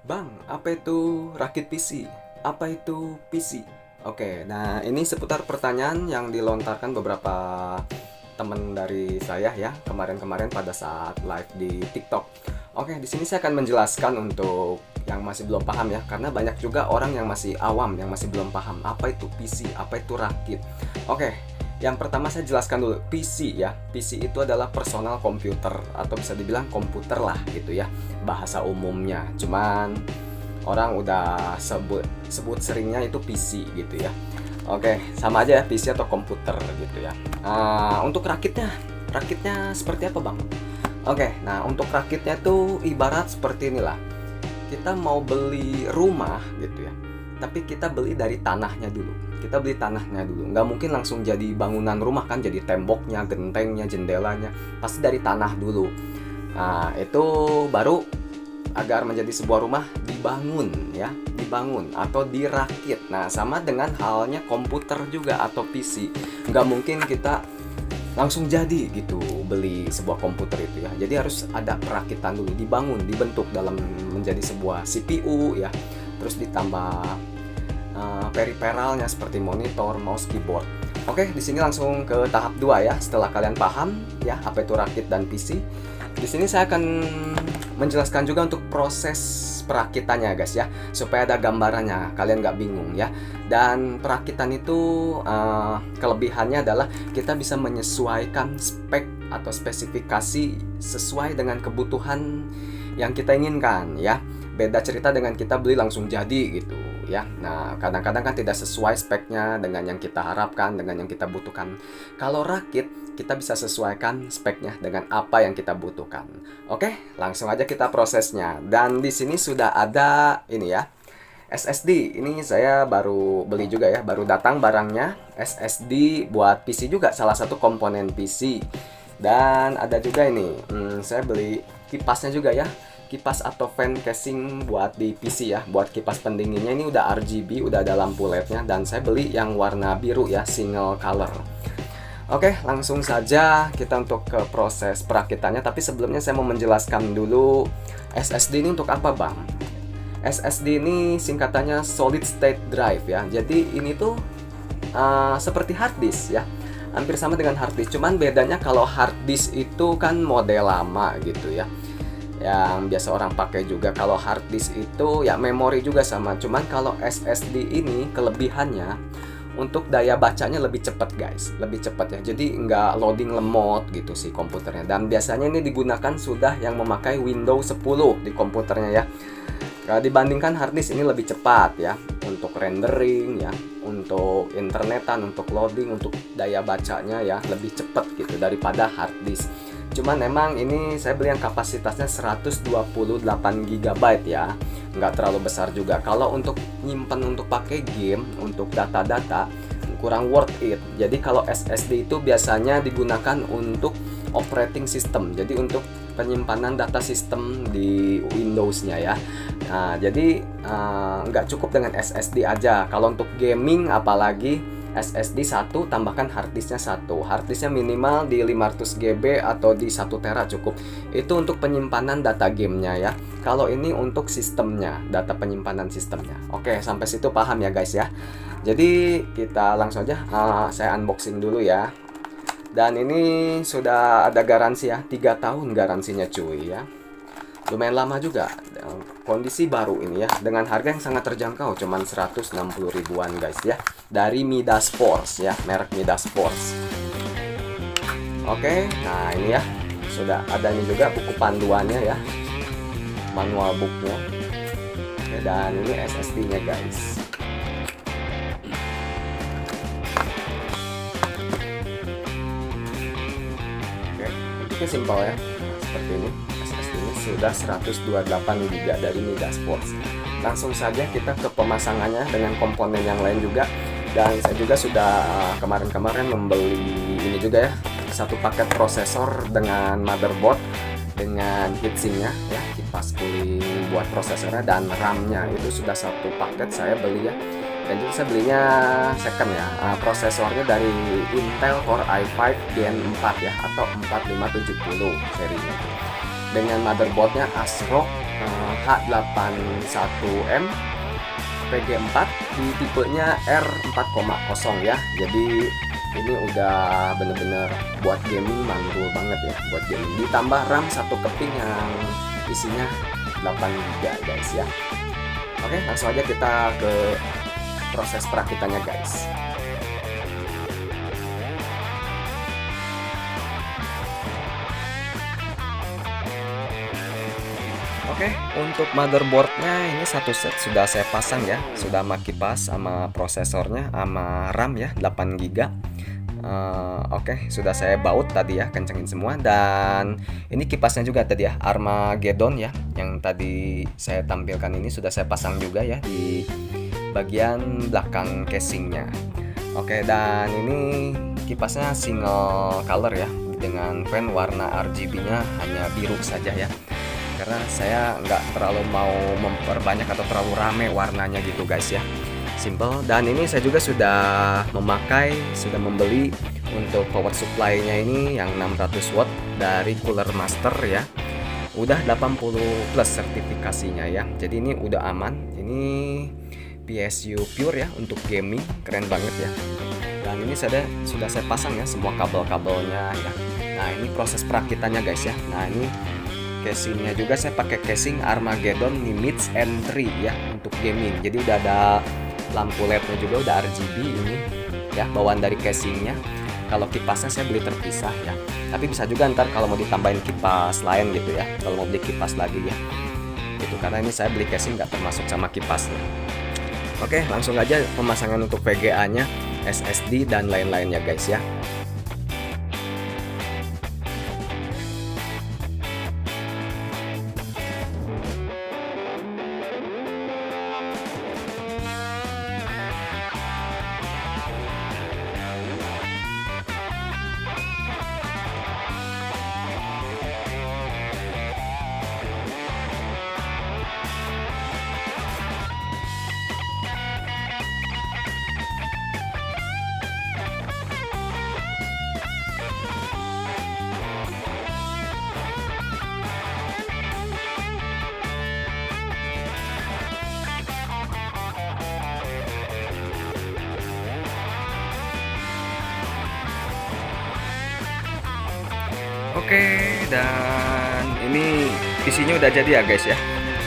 Bang, apa itu rakit PC? Apa itu PC? Oke, nah ini seputar pertanyaan yang dilontarkan beberapa teman dari saya ya kemarin-kemarin pada saat live di TikTok. Oke, di sini saya akan menjelaskan untuk yang masih belum paham ya, karena banyak juga orang yang masih awam yang masih belum paham apa itu PC, apa itu rakit. Oke, yang pertama saya jelaskan dulu PC ya. PC itu adalah personal computer atau bisa dibilang komputer lah gitu ya, bahasa umumnya. Cuman orang udah sebut seringnya itu PC gitu ya. Oke, sama aja ya PC atau komputer gitu ya. Untuk rakitnya seperti apa bang? Oke, nah untuk rakitnya tuh ibarat seperti inilah. Kita mau beli rumah gitu ya, tapi kita beli dari tanahnya dulu. Kita beli tanahnya dulu. Nggak mungkin langsung jadi bangunan rumah kan, jadi temboknya, gentengnya, jendelanya. Pasti dari tanah dulu. Nah, itu baru agar menjadi sebuah rumah dibangun ya, dibangun atau dirakit. Nah, sama dengan halnya komputer juga atau PC. Nggak mungkin kita langsung jadi gitu beli sebuah komputer itu ya. Jadi harus ada perakitan dulu, dibangun, dibentuk dalam menjadi sebuah CPU ya. Terus ditambah periferalnya seperti monitor, mouse, keyboard. Oke, di sini langsung ke tahap 2 ya. Setelah kalian paham ya apa itu rakit dan PC, di sini saya akan menjelaskan juga untuk proses perakitannya guys ya, supaya ada gambarannya, kalian nggak bingung ya. Dan perakitan itu kelebihannya adalah kita bisa menyesuaikan spek atau spesifikasi sesuai dengan kebutuhan yang kita inginkan ya. Beda cerita dengan kita beli langsung jadi gitu ya. Nah, kadang-kadang kan tidak sesuai speknya dengan yang kita harapkan, dengan yang kita butuhkan. Kalau rakit, kita bisa sesuaikan speknya dengan apa yang kita butuhkan. Oke, langsung aja kita prosesnya. Dan di sini sudah ada ini ya, SSD. Ini saya baru beli juga ya, baru datang barangnya. SSD buat PC juga, salah satu komponen PC. Dan ada juga ini, saya beli kipasnya juga ya. Kipas atau fan casing buat di PC ya, buat kipas pendinginnya ini udah RGB, udah ada lampu LED-nya, dan saya beli yang warna biru ya, single color. Oke, langsung saja kita untuk ke proses perakitannya. Tapi sebelumnya saya mau menjelaskan dulu SSD ini untuk apa bang? SSD ini singkatannya Solid State Drive ya. Jadi ini tuh seperti hard disk ya, hampir sama dengan hard disk. Cuman bedanya kalau hard disk itu kan model lama gitu ya, yang biasa orang pakai juga. Kalau hard disk itu ya memori juga sama. Cuman kalau SSD ini kelebihannya untuk daya bacanya lebih cepat guys, lebih cepat ya. Jadi nggak loading lemot gitu sih komputernya. Dan biasanya ini digunakan sudah yang memakai Windows 10 di komputernya ya. Dibandingkan hard disk ini lebih cepat ya, untuk rendering ya, untuk internetan, untuk loading, untuk daya bacanya ya lebih cepat gitu daripada hard disk. Cuman emang ini saya beli yang kapasitasnya 128 GB ya, nggak terlalu besar juga. Kalau untuk nyimpen untuk pakai game, untuk data-data kurang worth it. Jadi kalau SSD itu biasanya digunakan untuk operating system, jadi untuk penyimpanan data sistem di Windows-nya ya. Nah, jadi nggak cukup dengan SSD aja. Kalau untuk gaming apalagi SSD 1 tambahkan harddisknya 1. Harddisknya minimal di 500 GB atau di 1 tera cukup. Itu untuk penyimpanan data gamenya ya. Kalau ini untuk sistemnya, data penyimpanan sistemnya. Oke, sampai situ paham ya guys ya. Jadi kita langsung aja, saya unboxing dulu ya. Dan ini sudah ada garansi ya, 3 tahun garansinya cuy ya. Lumayan lama juga, kondisi baru ini ya, dengan harga yang sangat terjangkau, cuman 160 ribuan guys ya, dari Midas Force ya, merek Midas Force. Oke, nah ini ya, sudah ada ini juga buku panduannya ya, manual booknya. Oke, dan ini SSD nya guys. Oke, bentuknya simpel ya, seperti ini. Sudah 128 GB dari Midas Force. Langsung saja kita ke pemasangannya dengan komponen yang lain juga. Dan saya juga sudah kemarin-kemarin membeli ini juga ya, satu paket prosesor dengan motherboard, dengan heatsinknya ya, kipas cooling buat prosesornya, dan RAM-nya itu sudah satu paket saya beli ya. Dan juga saya belinya second ya, prosesornya dari Intel Core i5 Gen 4 ya, atau 4570 serinya, dengan motherboardnya ASRock H81M PG4 di tipenya R4,0 ya. Jadi ini udah bener-bener buat gaming mantul banget ya, buat gaming. Ditambah RAM satu keping yang isinya 8 GB guys ya. Oke, langsung aja kita ke proses perakitannya guys. Oke, untuk motherboardnya ini satu set sudah saya pasang ya, sudah sama kipas, sama prosesornya, sama RAM ya 8 GB. Oke, sudah saya baut tadi ya, kencengin semua. Dan ini kipasnya juga tadi ya, Armageddon ya, yang tadi saya tampilkan ini sudah saya pasang juga ya di bagian belakang casingnya. Oke, dan ini kipasnya single color ya, dengan fan warna RGB-nya hanya biru saja ya, karena saya nggak terlalu mau memperbanyak atau terlalu rame warnanya gitu guys ya, simple. Dan ini saya juga sudah membeli untuk power supply-nya ini yang 600 watt dari Cooler Master ya, udah 80 plus sertifikasinya ya, jadi ini udah aman. Ini PSU pure ya untuk gaming, keren banget ya. Dan ini sudah saya pasang ya semua kabel-kabelnya ya. Nah, ini proses perakitannya guys ya. Nah, ini casingnya juga saya pakai casing Armageddon Nimitz N3 ya untuk gaming. Jadi udah ada lampu LED-nya juga, udah RGB ini ya, bawaan dari casingnya. Kalau kipasnya saya beli terpisah ya, tapi bisa juga ntar kalau mau ditambahin kipas lain gitu ya, kalau mau beli kipas lagi ya gitu, karena ini saya beli casing nggak termasuk sama kipasnya. Oke, langsung aja pemasangan untuk VGA-nya, SSD dan lain-lainnya guys ya. Oke, dan ini isinya udah jadi ya guys ya,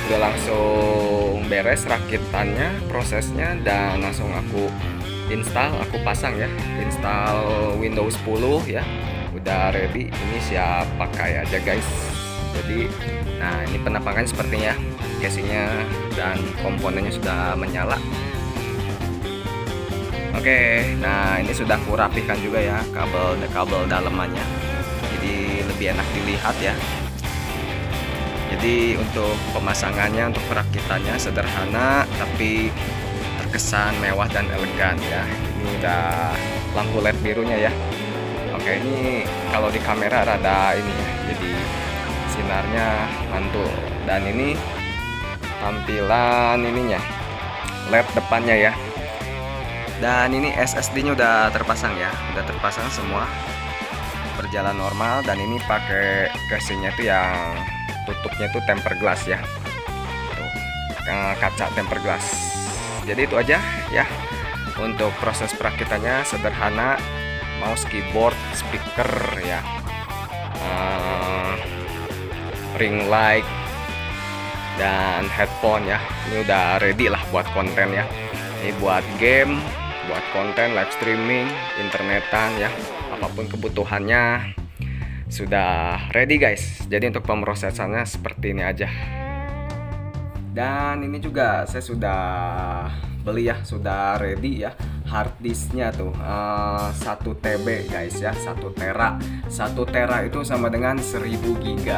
udah langsung beres rakitannya, prosesnya, dan langsung aku pasang ya, install Windows 10 ya, udah ready. Ini siap pakai aja guys. Jadi nah, ini penampakan sepertinya, casingnya dan komponennya sudah menyala. Oke, nah ini sudah aku rapihkan juga ya kabel dalamannya, jadi lebih enak dilihat ya. Jadi untuk pemasangannya, untuk perakitannya sederhana tapi terkesan mewah dan elegan ya. Ini udah lampu LED birunya ya. Oke, ini kalau di kamera rada ini ya, jadi sinarnya mantul. Dan ini tampilan ininya, LED depannya ya. Dan ini SSD-nya udah terpasang ya, udah terpasang semua, berjalan normal. Dan ini pakai casingnya tuh yang tutupnya tuh tempered glass ya, tuh, kaca tempered glass. Jadi itu aja ya untuk proses perakitannya, sederhana. Mouse, keyboard, speaker ya, ring light dan headphone ya. Ini udah ready lah buat konten ya. Ini buat game, buat konten, live streaming, internetan ya, apapun kebutuhannya sudah ready guys. Jadi untuk pemrosesannya seperti ini aja. Dan ini juga saya sudah beli ya, sudah ready ya, hard disknya tuh 1 TB guys ya, 1 tera. 1 tera itu sama dengan 1000 GB.